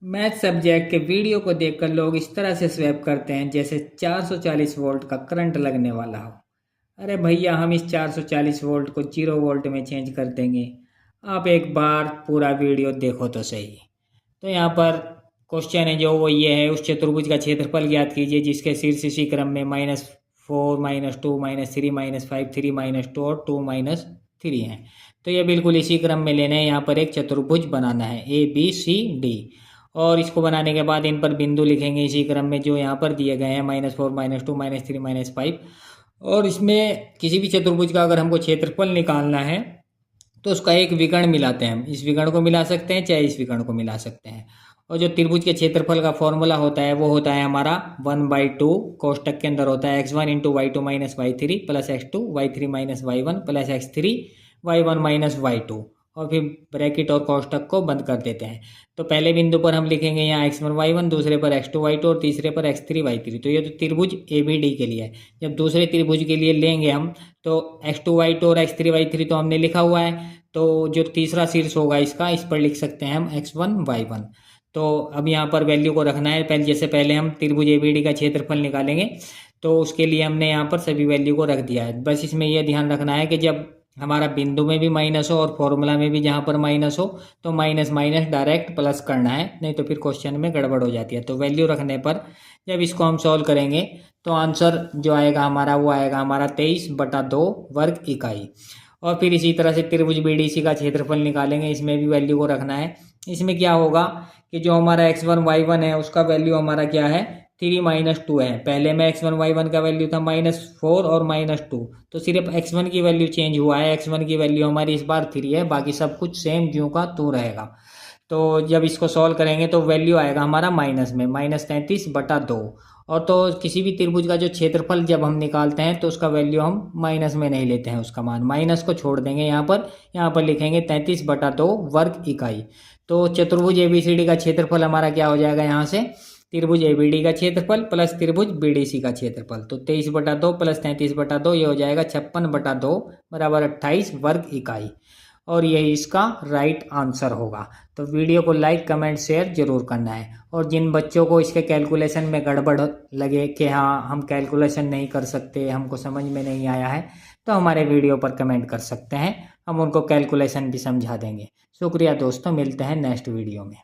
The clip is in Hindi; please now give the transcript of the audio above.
मैथ सब्जेक्ट के वीडियो को देखकर लोग इस तरह से स्वैप करते हैं जैसे 440 वोल्ट का करंट लगने वाला हो। अरे भैया, हम इस 440 वोल्ट को 0 वोल्ट में चेंज कर देंगे। आप एक बार पूरा वीडियो देखो तो सही। तो यहाँ पर क्वेश्चन है जो वो ये है, उस चतुर्भुज का क्षेत्रफल ज्ञात कीजिए जिसके शीर्ष इसी क्रम में -4 -2 -3 -5 3 -2 और 2 - 3 है। तो ये बिल्कुल इसी क्रम में लेना है। यहाँ पर एक चतुर्भुज बनाना है ABCD, और इसको बनाने के बाद इन पर बिंदु लिखेंगे इसी क्रम में जो यहाँ पर दिए गए हैं -4 -2 -3 -5। और इसमें किसी भी चतुर्भुज का अगर हमको क्षेत्रफल निकालना है तो उसका एक विकर्ण मिलाते हैं। हम इस विकर्ण को मिला सकते हैं, चाहे इस विकर्ण को मिला सकते हैं। और जो त्रिभुज के क्षेत्रफल का फॉर्मूला होता है वो होता है हमारा 1/2, कोष्टक के अंदर होता है x1 × y2 - y3 plus x2 y3 - y1 plus x3 y1 - y2, और फिर ब्रैकेट और कोष्टक को बंद कर देते हैं। तो पहले बिंदु पर हम लिखेंगे यहाँ x1 y1, दूसरे पर x2 y2 और तीसरे पर x3 y3। तो ये तो त्रिभुज ABD के लिए है। जब दूसरे त्रिभुज के लिए लेंगे हम तो x2 y2 और x3 y3 तो हमने लिखा हुआ है, तो जो तीसरा शीर्ष होगा इसका, इस पर लिख सकते हैं हम x1 y1। तो अब यहाँ पर वैल्यू को रखना है। पहले हम त्रिभुज ABD का क्षेत्रफल निकालेंगे, तो उसके लिए हमने यहाँ पर सभी वैल्यू को रख दिया है। बस इसमें यह ध्यान रखना है कि जब हमारा बिंदु में भी माइनस हो और फॉर्मूला में भी जहाँ पर माइनस हो तो माइनस माइनस डायरेक्ट प्लस करना है, नहीं तो फिर क्वेश्चन में गड़बड़ हो जाती है। तो वैल्यू रखने पर जब इसको हम सॉल्व करेंगे तो आंसर जो आएगा हमारा वो आएगा हमारा 23/2 वर्ग इकाई। और फिर इसी तरह से त्रिभुज BDC का क्षेत्रफल निकालेंगे, इसमें भी वैल्यू को रखना है। इसमें क्या होगा कि जो हमारा x1 y1 है उसका वैल्यू हमारा क्या है, 3 - 2 है। पहले में x1 y1 का वैल्यू था -4 और -2, तो सिर्फ x1 की वैल्यू चेंज हुआ है। x1 की वैल्यू हमारी इस बार 3 है, बाकी सब कुछ सेम ज्यों का त्यों रहेगा। तो जब इसको सॉल्व करेंगे तो वैल्यू आएगा हमारा माइनस में -33/2। और तो किसी भी त्रिभुज का जो क्षेत्रफल जब हम निकालते हैं तो उसका वैल्यू हम माइनस में नहीं लेते हैं, उसका मान माइनस को छोड़ देंगे। यहाँ पर लिखेंगे 33/2 वर्ग इकाई। तो चतुर्भुज ABCD का क्षेत्रफल हमारा क्या हो जाएगा, यहाँ से त्रिभुज ABD का क्षेत्रफल प्लस त्रिभुज BDC का क्षेत्रफल। तो 23/2 प्लस 33/2 ये हो जाएगा 56/2 बराबर 28 वर्ग इकाई। और यही इसका राइट आंसर होगा। तो वीडियो को लाइक कमेंट शेयर जरूर करना है। और जिन बच्चों को इसके कैलकुलेशन में गड़बड़ लगे कि हाँ हम कैलकुलेशन नहीं कर सकते, हमको समझ में नहीं आया है, तो हमारे वीडियो पर कमेंट कर सकते हैं, हम उनको कैलकुलेशन भी समझा देंगे। शुक्रिया दोस्तों, मिलते हैं नेक्स्ट वीडियो में।